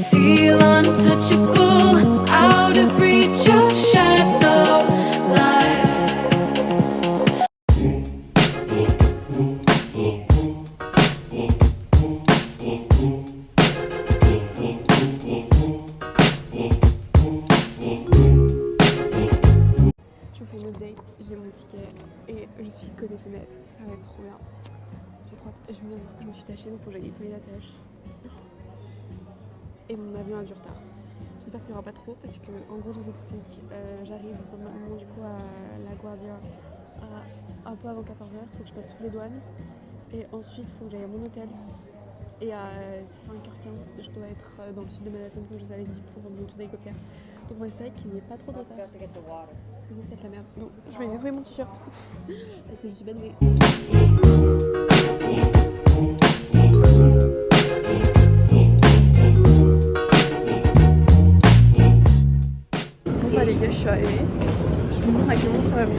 Feel untouchable, out of reach of shadow lies. Je fais une date, j'ai mon ticket et je suis côté fenêtre, ça va être trop bien. J'ai trop hâte. Je me suis tachée, donc faut que j'aille nettoyer la tâche. Et mon avion a du retard. J'espère qu'il n'y aura pas trop parce que, en gros, je vous explique. J'arrive maintenant du coup à La Guardia un peu avant 14h. Faut que je passe toutes les douanes. Et ensuite, il faut que j'aille à mon hôtel. Et à 5h15, je dois être dans le sud de Manhattan, comme je vous avais dit, pour mon tour d'hélicoptère. Donc on va espérer qu'il n'y ait pas trop de retard. Parce que sinon, c'est de la merde. Donc, je vais nettoyer mon t-shirt. Parce que je suis badée. Bon bah les gars, je suis arrivée. Je vous montre à quel moment ça va mieux.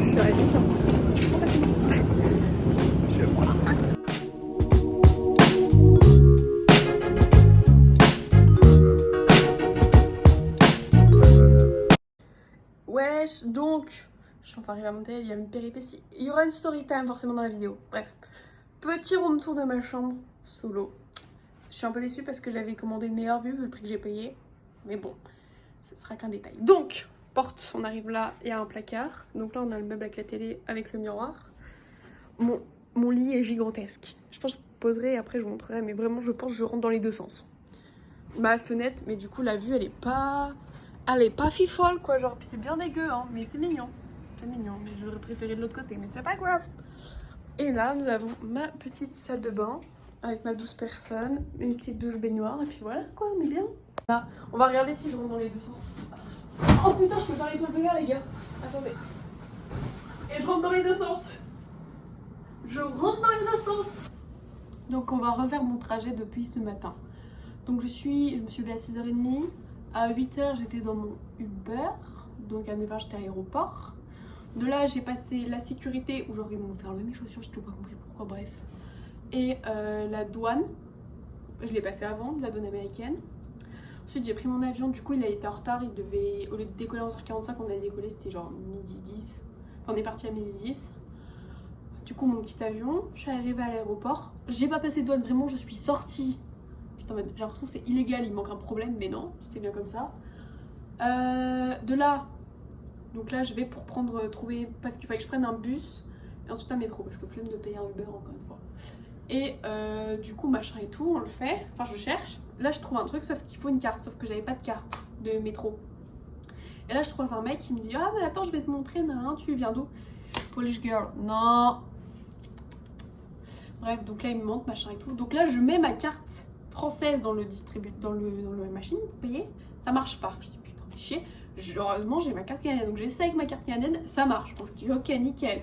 Je suis arrivée genre trop facilement. Je vois. Wesh, donc je suis enfin arrivée à mon hôtel, il y a une péripétie. Il y aura une story time forcément dans la vidéo. Bref, petit room tour de ma chambre solo. Je suis un peu déçue parce que j'avais commandé une meilleure vue vu le prix que j'ai payé. Mais bon, ce sera qu'un détail. Donc, porte, on arrive là, il y a un placard. Donc là, on a le meuble avec la télé, avec le miroir. Mon lit est gigantesque. Je pense que je poserai et après je vous montrerai. Mais vraiment, je pense que je rentre dans les deux sens. Ma fenêtre, mais du coup, la vue, elle est pas fifole, quoi. Genre, puis c'est bien dégueu, hein. Mais c'est mignon. C'est mignon, mais j'aurais préféré de l'autre côté. Mais c'est pas grave. Et là, nous avons ma petite salle de bain. Avec ma douce personne, une petite douche baignoire, et puis voilà, quoi, on est bien. Là, on va regarder si je rentre dans les deux sens. Oh putain, je peux faire l'étoile de mer, les gars. Attendez. Et je rentre dans les deux sens. Je rentre dans les deux sens. Donc on va refaire mon trajet depuis ce matin. Donc je me suis levée à 6h30. À 8h, j'étais dans mon Uber. Donc à 9h, j'étais à l'aéroport. De là, j'ai passé la sécurité, où genre ils vont faire lever mes chaussures, j'ai toujours pas compris pourquoi, bref. Et la douane, je l'ai passé avant, la douane américaine. Ensuite j'ai pris mon avion, du coup il a été en retard, il devait, au lieu de décoller à 11h45, on a décollé, c'était genre midi 10. Enfin on est parti à midi 10. Du coup mon petit avion, je suis arrivée à l'aéroport, j'ai pas passé de douane, vraiment je suis sortie. J'ai l'impression que c'est illégal, il manque un problème, mais non, c'était bien comme ça. De là, donc là je vais pour trouver, parce qu'il fallait que je prenne un bus et ensuite un métro, parce que flemme de payer un Uber encore une fois. Et du coup machin et tout, on le fait, enfin je cherche, là je trouve un truc sauf qu'il faut une carte, sauf que j'avais pas de carte de métro. Et là je croise un mec qui me dit ah mais attends je vais te montrer, nan, tu viens d'où? Polish girl, non. Bref donc là il me montre machin et tout, donc là je mets ma carte française dans le dans la machine pour payer, ça marche pas, je dis putain fais chier, heureusement j'ai ma carte canadienne, donc j'essaie avec ma carte canadienne, ça marche, donc je dis ok nickel.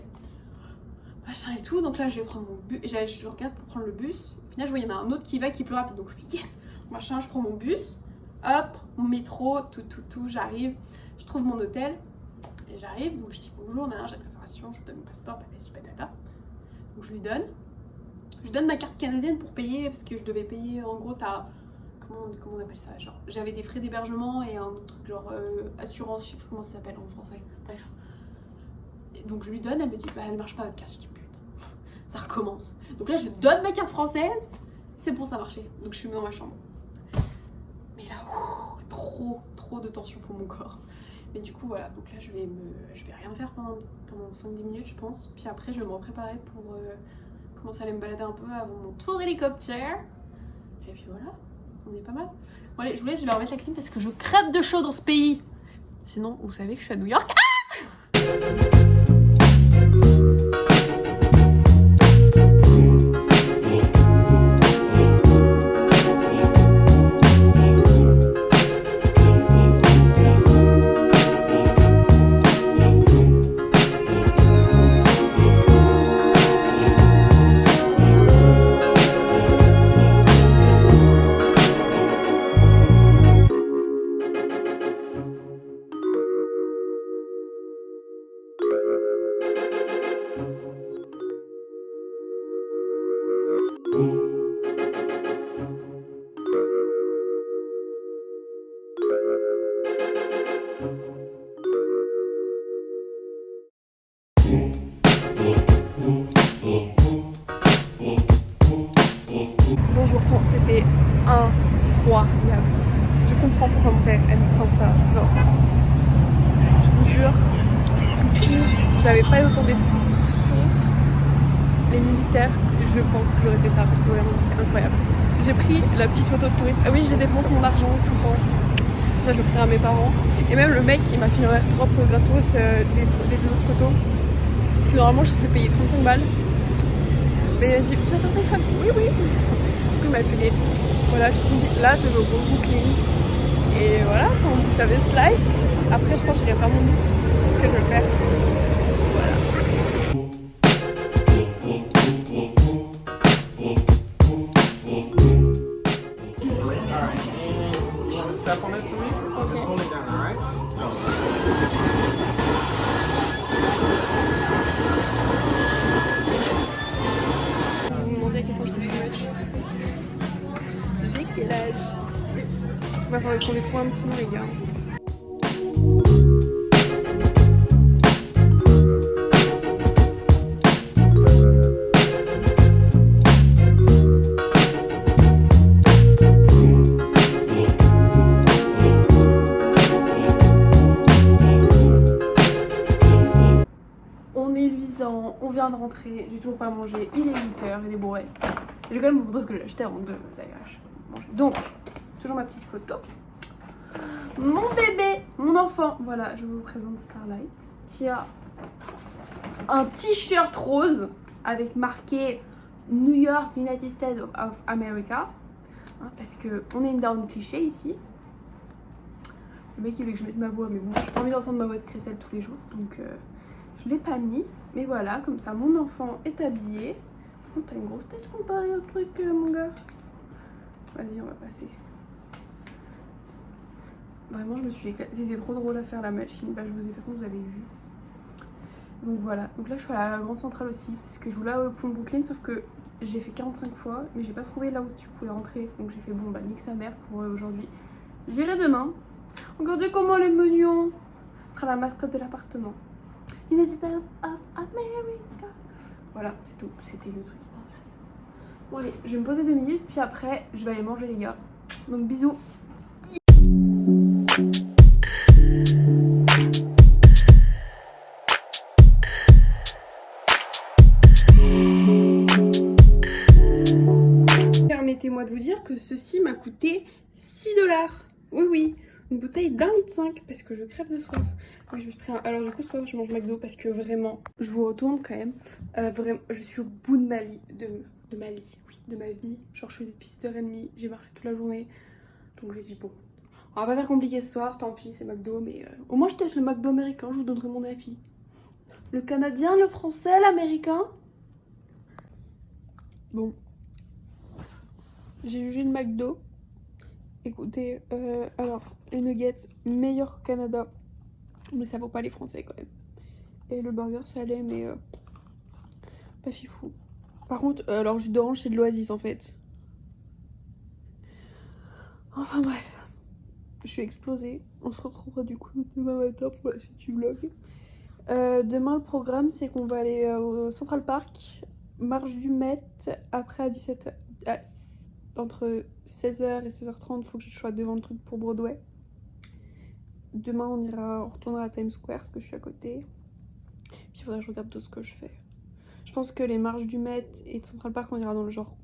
Machin et tout, donc là je vais prendre mon bus, je regarde pour prendre le bus, au final je vois il y en a un autre qui va qui est plus rapide, donc je fais yes, machin, je prends mon bus, hop, mon métro, tout, j'arrive, je trouve mon hôtel, et j'arrive, donc je dis bonjour, j'ai une réservation, je vous donne mon passeport, patata, donc je lui donne ma carte canadienne pour payer, parce que je devais payer, en gros t'as, comment on appelle ça, genre j'avais des frais d'hébergement et un autre truc genre assurance, je sais plus comment ça s'appelle en français, bref. Et donc je lui donne, elle me dit bah elle marche pas votre carte, je dis putain, ça recommence. Donc là je donne ma carte française, c'est bon ça marchait, donc je suis dans ma chambre. Mais là, trop de tension pour mon corps. Mais du coup voilà, donc là je vais rien faire pendant 5-10 minutes je pense, puis après je vais me préparer pour commencer à aller me balader un peu avant mon tour d'hélicoptère. Et puis voilà, on est pas mal. Bon allez, je vous laisse, je vais remettre la clim parce que je crève de chaud dans ce pays. Sinon, vous savez que je suis à New York. incroyable. Je comprends pourquoi mon père aime tant ça. Genre, je vous jure, si vous n'avez pas eu autant d'épisodes les militaires, je pense que j'aurais fait ça parce que vraiment c'est incroyable. J'ai pris la petite photo de touriste. Ah oui, je dépense mon argent tout le temps. Ça, je le ferai à mes parents. Et même le mec qui m'a filé ma propre gratos des deux autres photos. Parce que normalement, je sais payer 35 balles. Mais il a dit, viens faire des photos. Oui, oui. Du coup, il m'a filé. Voilà, je trouve là, je vais au bon Brooklyn. Et voilà, quand vous savez ce live. Après, je pense que j'irai faire mon bourse. C'est ce que je vais faire. Voilà. Step on it for me? Okay. Just hold it down, alright? Vous me demandez à quel point j'étais too much. J'ai quel âge? Il va falloir qu'on ait trouvé un petit nom, les gars. On vient de rentrer, j'ai toujours pas mangé, il est 8h, il est bourré. J'ai quand même beaucoup de ce que j'ai acheté avant de d'ailleurs manger. Donc, toujours ma petite photo. Mon bébé, mon enfant, voilà, je vous présente Starlight, qui a un t-shirt rose avec marqué New York, United States of America. Hein, parce que on est une down cliché ici. Le mec il veut que je mette ma voix, mais bon, j'ai pas envie d'entendre ma voix de Cressel tous les jours, donc je l'ai pas mis. Mais voilà, comme ça mon enfant est habillé. Par contre, t'as une grosse tête comparée au truc, mon gars. Vas-y, on va passer. Vraiment, je me suis éclatée. C'était trop drôle à faire la machine. Bah, je vous ai, de toute façon, vous avez vu. Donc voilà. Donc là, je suis à la Grande Centrale aussi. Parce que je voulais aller au pont de Brooklyn. Sauf que j'ai fait 45 fois. Mais j'ai pas trouvé là où tu pouvais rentrer. Donc j'ai fait bon, bah, nique sa mère pour aujourd'hui. J'irai demain. Regardez comment elle est mignon. Ce sera la mascotte de l'appartement. United States of America. Voilà, c'est tout. C'était le truc qui m'intéresse. Bon allez, je vais me poser 2 minutes, puis après, je vais aller manger les gars. Donc bisous. Permettez-moi de vous dire que ceci m'a coûté 6 $. Oui, oui. Une bouteille d'1,5 litre parce que je crève de soif. Oui, je me suis pris un... Alors du coup, ce soir, je mange McDo parce que vraiment, je vous retourne quand même. Vraiment, je suis au bout de ma vie, de ma vie. Genre, je suis depuis 6h30, j'ai marché toute la journée. Donc j'ai dit, bon, on va pas faire compliqué ce soir, tant pis, c'est McDo. Mais au moins, je teste le McDo américain, je vous donnerai mon avis. Le canadien, le français, l'américain. Bon. J'ai jugé le McDo. Écoutez, alors, les nuggets, meilleur au Canada. Mais ça vaut pas les français quand même. Et le burger salé, mais pas fifou. Par contre, alors jus d'orange c'est de l'Oasis en fait. Enfin bref. Je suis explosée. On se retrouvera du coup demain matin pour la suite du vlog. Demain le programme c'est qu'on va aller au Central Park. Marche du Met. Après à 17h. Entre 16h et 16h30, faut que je sois devant le truc pour Broadway. Demain, on retournera à Times Square parce que je suis à côté. Puis il faudrait que je regarde tout ce que je fais. Je pense que les marches du Met et de Central Park, on ira dans le genre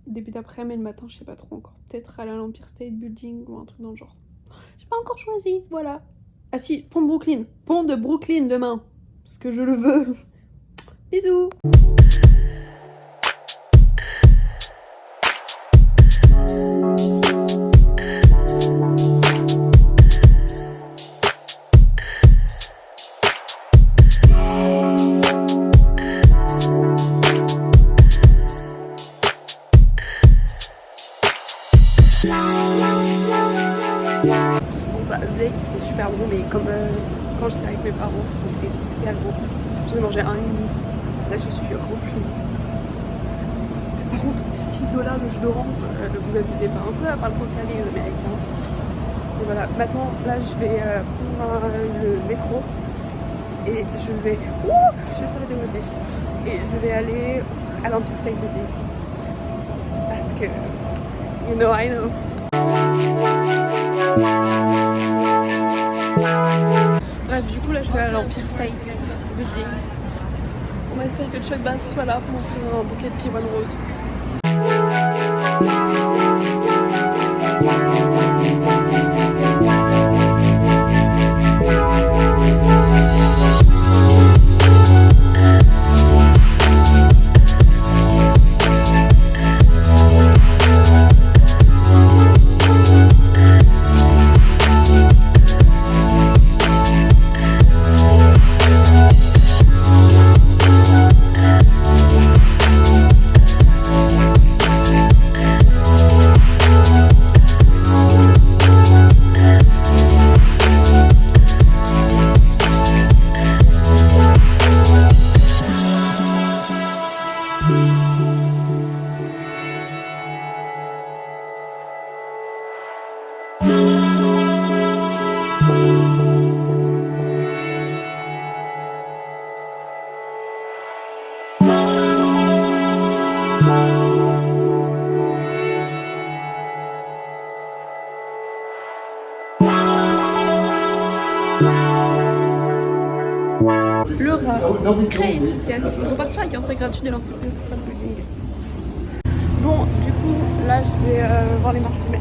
début d'après, mais le matin, je sais pas trop encore. Peut-être aller à l'Empire State Building ou un truc dans le genre. J'ai pas encore choisi, voilà. Ah si, pont de Brooklyn. Pont de Brooklyn demain. Parce que je le veux. Bisous. C'était super bon, mais comme quand j'étais avec mes parents, c'était super bon. J'en ai mangé un et demi. Là, je suis remplie. Par contre, 6 $ de jus d'orange, vous abusez pas un peu à part le coca les américains. Et voilà, maintenant, là, je vais prendre le métro et je vais. Je suis sur la démobilie. Et je vais aller à l'Empire State Building. Parce que, you know, I know. là, je vais à l'Empire State Building. On va espérer que Chuck Bass soit là pour m'offrir un bouquet de pivoine rose. Le rat, discret et efficace. Il faut partir avec un sac gratuit de l'Empire State Building. Bon, du coup, là je vais voir les marches du Met.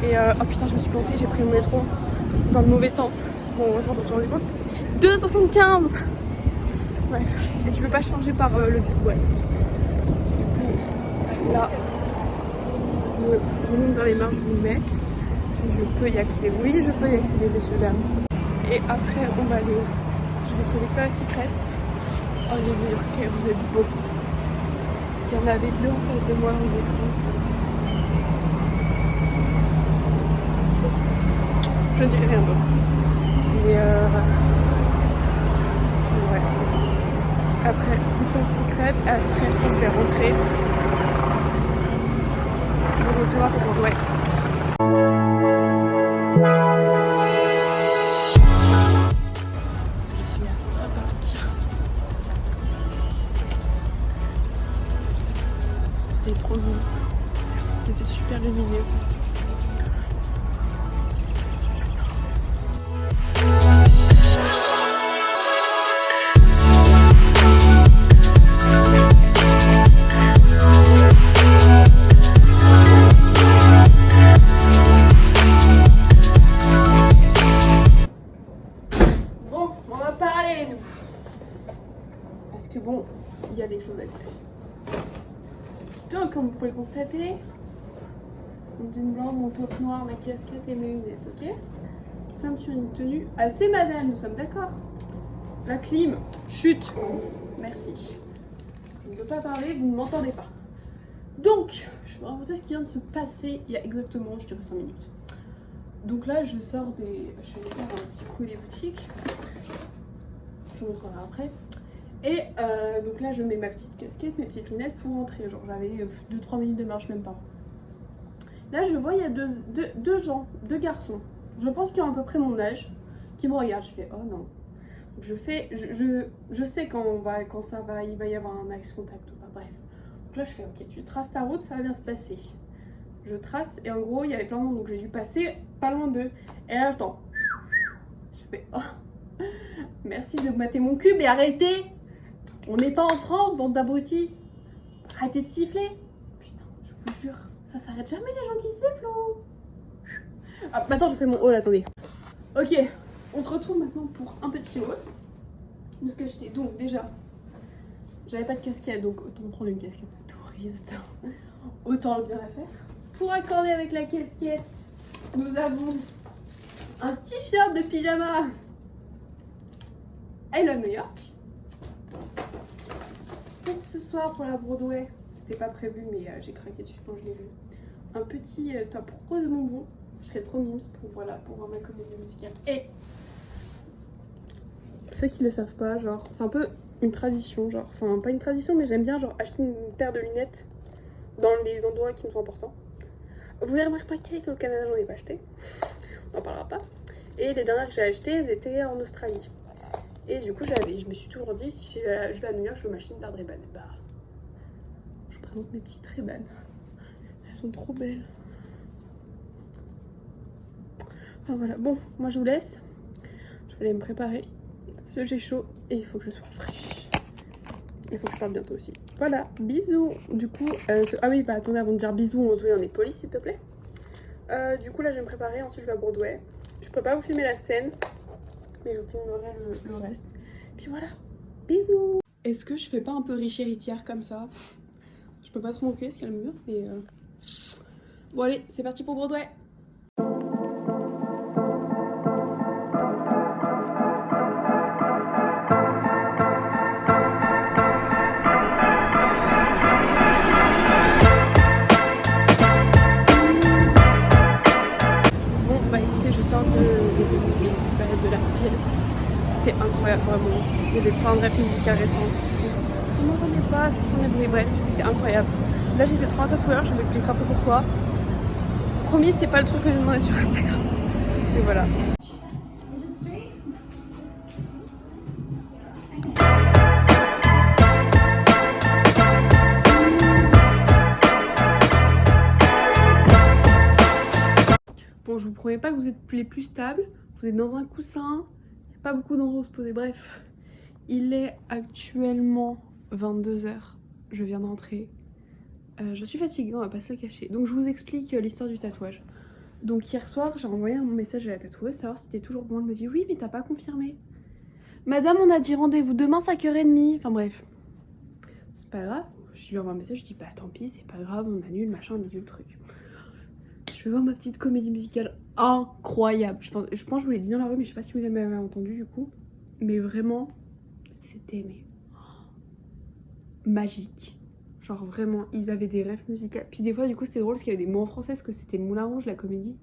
Et oh putain, je me suis plantée, j'ai pris le métro dans le mauvais sens. Bon, heureusement, je me suis rendu compte. 2,75. Bref, et tu peux pas changer par le dessous, bref. Du coup, là, je monte dans les marches du Met. Si je peux y accéder, oui, je peux y accéder, messieurs, dames. Et après, on va aller. Je vais chez Victoria's Secret. Oh, les New-Yorkais, vous êtes beaux. Il y en avait deux en fait de moi dans le métro. Je ne dirai rien d'autre. Mais ouais. Après, Victoria's Secret. Après, je pense que je vais rentrer. Je vais retourner pour Broadway. C'était trop beau. C'était super lumineux. Bon, on va parler nous. Parce que bon, il y a des choses à dire. Donc, comme vous pouvez le constater, mon jean blanc, mon top noir, ma casquette et mes lunettes, ok? Nous sommes sur une tenue assez madame, nous sommes d'accord? La clim, chute, merci. Je ne peux pas parler, vous ne m'entendez pas. Donc, je vais vous raconter ce qui vient de se passer il y a exactement, je dirais 5 minutes. Donc là, je sors des... Je vais faire un petit coup les boutiques. Je vous montrerai après. Et donc là, je mets ma petite casquette, mes petites lunettes pour rentrer. Genre, j'avais 2-3 minutes de marche, même pas. Là, je vois, il y a deux gens, deux garçons. Je pense qu'ils ont à peu près mon âge, qui me regardent. Je fais, oh non. Donc, je sais quand il va y avoir un axe contact ou pas. Bref. Donc là, je fais, ok, tu traces ta route, ça va bien se passer. Je trace, et en gros, il y avait plein de monde, donc j'ai dû passer pas loin d'eux. Et là, j'entends. Je fais, oh, merci de mater mon cube et arrêtez. On n'est pas en France, bande d'abrutis. Arrêtez de siffler. Putain, je vous jure, ça s'arrête jamais les gens qui sifflent. Ah, maintenant je fais mon haul, attendez. Ok, on se retrouve maintenant pour un petit haul de ce que j'étais. Donc déjà, j'avais pas de casquette, donc autant prendre une casquette de touriste. Autant le bien la faire. Pour accorder avec la casquette, nous avons un t-shirt de pyjama. I love New York. Pour ce soir, pour la Broadway, c'était pas prévu, mais j'ai craqué dessus quand je l'ai vu. Un petit top rose bonbon. Je serais trop mimes pour, voilà, pour voir ma comédie musicale. Et ceux qui le savent pas, genre, c'est un peu une tradition, genre, enfin, pas une tradition, mais j'aime bien, genre, acheter une paire de lunettes dans les endroits qui me sont importants. Vous verrez remarquer qu'au Canada, j'en ai pas acheté. On n'en parlera pas. Et les dernières que j'ai achetées, elles étaient en Australie. Et du coup, je me suis toujours dit, si je vais à New York, je veux m'acheter une paire de Ray-Ban. Bah, je vous présente mes petites Ray-Ban. Elles sont trop belles. Enfin voilà, bon, moi je vous laisse. Je aller me préparer parce que j'ai chaud et il faut que je sois fraîche. Il faut que je parte bientôt aussi. Voilà, bisous. Du coup, ah oui, bah attendez, avant de dire bisous, on se voit, on est poli s'il te plaît. Du coup, là, je vais me préparer. Ensuite, je vais à Broadway. Je peux pas vous filmer la scène, mais je vous filmerai le reste. Puis voilà, bisous. Est-ce que je fais pas un peu riche héritière comme ça? Je peux pas trop manquer parce qu'il y a le mur, mais bon allez, c'est parti pour Broadway. Bon bah écoutez, je sors de la pièce. C'était incroyable vraiment. Il y avait plein de rêves musicales récentes. Je m'entendais pas à ce qu'ils font des bruits, bref, c'était incroyable. Là j'ai fait 3 tatoueurs, je vous expliquerai un peu pourquoi. Promis, c'est pas le truc que j'ai demandé sur Instagram. Et voilà. Bon, je vous promets pas que vous êtes les plus stables. Vous êtes dans un coussin, il n'y a pas beaucoup d'endroits où se poser. Bref, il est actuellement 22 h. Je viens de rentrer. Je suis fatiguée, on va pas se le cacher. Donc je vous explique l'histoire du tatouage. Donc hier soir, j'ai envoyé un message à la tatoueuse, savoir si c'était toujours bon. Elle me dit oui, mais t'as pas confirmé. Madame, on a dit rendez-vous demain 5h30. Enfin bref, c'est pas grave. Je lui envoie un message, je dis bah tant pis, c'est pas grave, on annule, machin, on annule le truc. Je vais voir ma petite comédie musicale incroyable. Je pense que je vous l'ai dit dans la rue, mais je sais pas si vous avez entendu du coup. Mais vraiment, c'était magique. Genre vraiment, ils avaient des rêves musicales. Puis des fois, du coup, c'était drôle parce qu'il y avait des mots en français, parce que c'était Moulin Rouge, la comédie.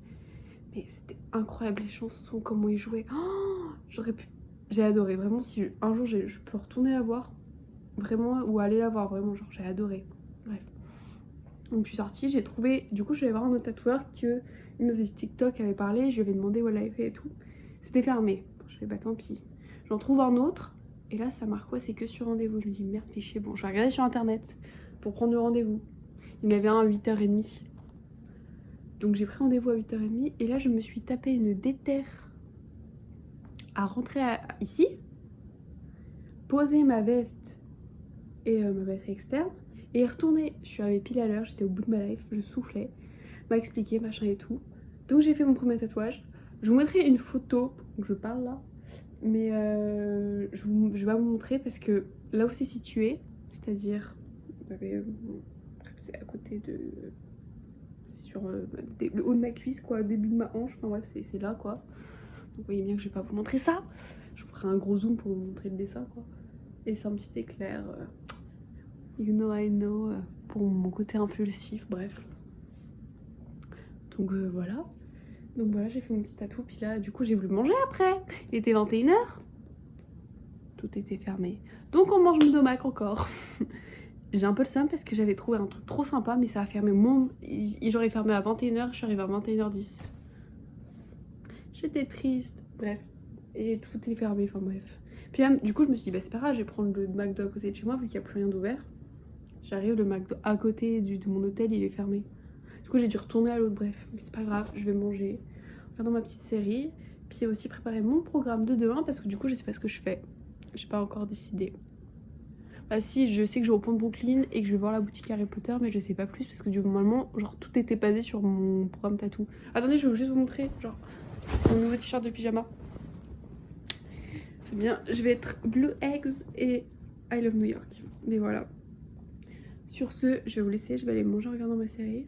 Mais c'était incroyable, les chansons, comment ils jouaient. Oh, j'aurais pu... J'ai adoré. Vraiment, si un jour, je peux retourner la voir. Vraiment, ou aller la voir, vraiment. Genre, j'ai adoré. Bref. Donc, je suis sortie, j'ai trouvé... Du coup, je suis allée voir un autre tatoueur que une meuf de TikTok avait parlé. Je lui avais demandé où elle l'avait fait et tout. C'était fermé. Je fais, bah tant pis. J'en trouve un autre. Et là, ça marque quoi? C'est que sur rendez-vous. Je me dis, merde, fais chier. Bon, je vais regarder sur internet pour prendre le rendez-vous. Il y en avait un à 8h30. Donc j'ai pris rendez-vous à 8h30. Et là, je me suis tapé une déterre à rentrer ici, poser ma veste et ma batterie externe et retourner. Je suis arrivée pile à l'heure, j'étais au bout de ma life, je soufflais, m'a expliqué machin et tout. Donc j'ai fait mon premier tatouage. Je vous mettrai une photo, donc je parle là, mais je vais pas vous montrer parce que là où c'est situé, c'est-à-dire c'est à côté de... c'est sur le haut de ma cuisse quoi, début de ma hanche, enfin bref c'est là quoi. Donc vous voyez bien que je vais pas vous montrer ça. Je vous ferai un gros zoom pour vous montrer le dessin quoi. Et c'est un petit éclair, you know I know, pour mon côté impulsif, bref. Donc voilà. Donc voilà, j'ai fait mon petit tatou, puis là du coup j'ai voulu manger après. Il était 21 h. Tout était fermé. Donc on mange Mdomac encore. J'ai un peu le seum parce que j'avais trouvé un truc trop sympa, mais ça a fermé j'aurais fermé à 21 h, je suis arrivée à 21h10. J'étais triste, bref. Et tout est fermé, enfin bref. Puis même, du coup, je me suis dit, bah c'est pas grave, je vais prendre le McDo à côté de chez moi, vu qu'il n'y a plus rien d'ouvert. J'arrive, le McDo à côté de mon hôtel, il est fermé. Du coup, j'ai dû retourner à l'autre, bref. Mais c'est pas grave, je vais manger, regarder ma petite série. Puis aussi préparer mon programme de demain, parce que du coup, je sais pas ce que je fais. J'ai pas encore décidé. Bah si, je sais que je vais au pont de Brooklyn et que je vais voir la boutique Harry Potter, mais je sais pas plus parce que normalement, genre tout était basé sur mon programme tatou. Attendez, je vais juste vous montrer, genre, mon nouveau t-shirt de pyjama. C'est bien, je vais être Blue Eggs et I Love New York. Mais voilà. Sur ce, je vais vous laisser, je vais aller manger en regardant ma série.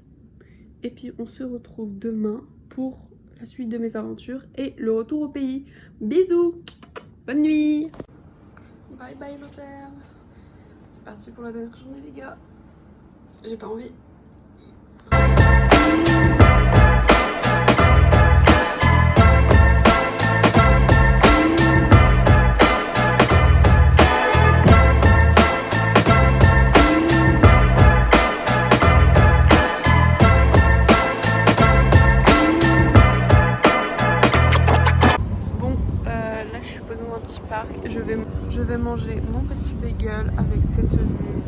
Et puis on se retrouve demain pour la suite de mes aventures et le retour au pays. Bisous, bonne nuit. Bye bye l'hôtel. C'est parti pour la dernière journée les gars. J'ai pas envie. Là je suis posée dans un petit parc. Je vais manger mon petit bagel avec cette vue.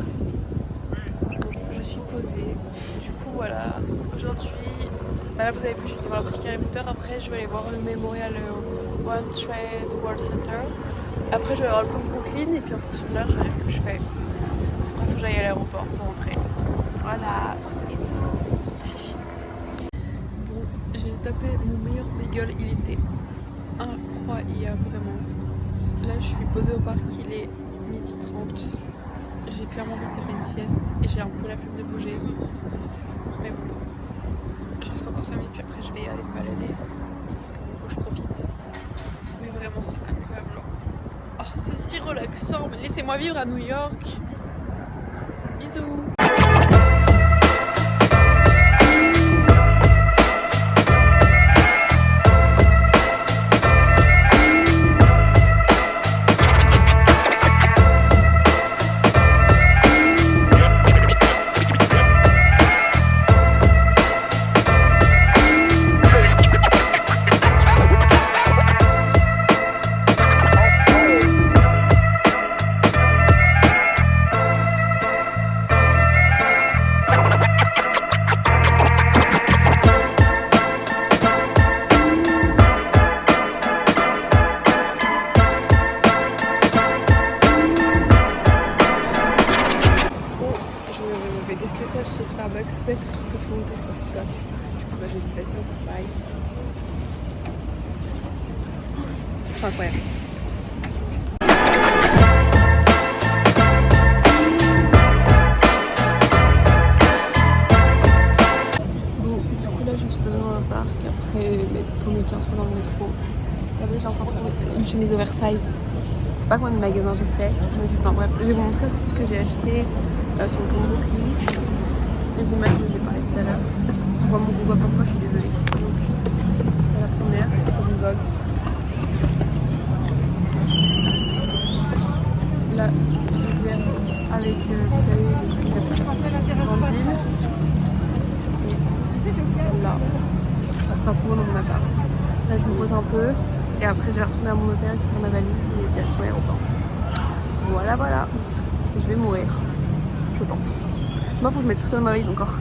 Franchement, je suis posée. Du coup voilà, aujourd'hui Bah là vous avez vu, j'étais voir la boutique Harry Potter. Après je vais aller voir le Memorial One Trade World Center. Après je vais aller voir le pont Brooklyn et puis en fonction de l'heure je verrai ce que je fais. Après il faut que j'aille à l'aéroport pour rentrer. Voilà. Bon, j'ai tapé mon meilleur bagel, il était incroyable vraiment. Là je suis posée au parc, il est 12h30. J'ai clairement envie de taper une sieste et j'ai un peu la flemme de bouger. Mais bon, je reste encore 5 minutes puis après je vais aller me balader. Parce qu'il faut que je profite. Mais vraiment c'est incroyable. Oh, c'est si relaxant, mais laissez-moi vivre à New York. Bisous. Chez Starbucks, vous savez, surtout que tout le monde teste leur stuff. Du coup, bah, j'ai dit passion, bye. C'est incroyable. Bon, du coup, là, je me suis posée dans un parc après m'être paumée 15 fois dans le métro. Regardez, j'ai enfin trouvé une chemise oversize. Je sais pas combien de magasins j'ai fait. J'en ai fait plein. Bref, je vais vous montrer aussi ce que j'ai acheté sur le pont Brooklyn. Les images, je vous ai parlé tout à l'heure. On voit mon Google plein de fois, je suis désolée. Donc, la première, c'est Google. La deuxième, avec, vous savez, les trucs de grande ville. Et celle-là, ça sera trop dans mon appart. Là, je me pose un peu. Et après, je vais retourner à mon hôtel, récupérer ma valise et direction l'aéroport. Voilà, voilà. Et je vais mourir. Je pense. Moi, faut que je mette tout ça dans ma valise encore.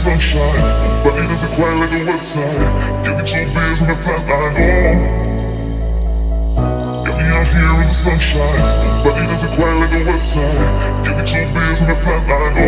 Sunshine, but it doesn't quite like the west side. Get me 2 beers and a flat line, Get me out here in the sunshine, but it doesn't quite like the west side. Get me 2 beers and a flat line,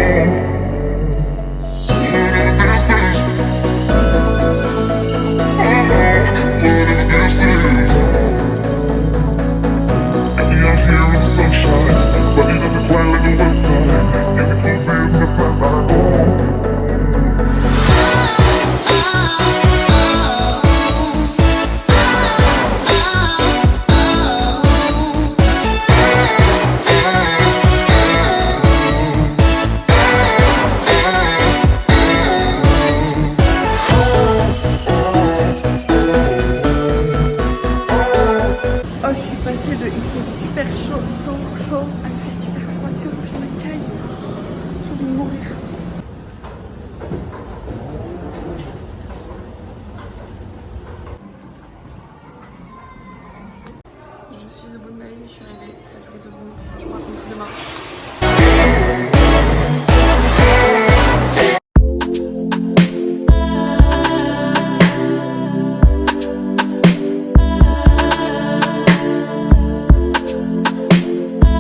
Je suis au bout de ma vie, mais je suis arrivée. Ça a duré 2 secondes. Je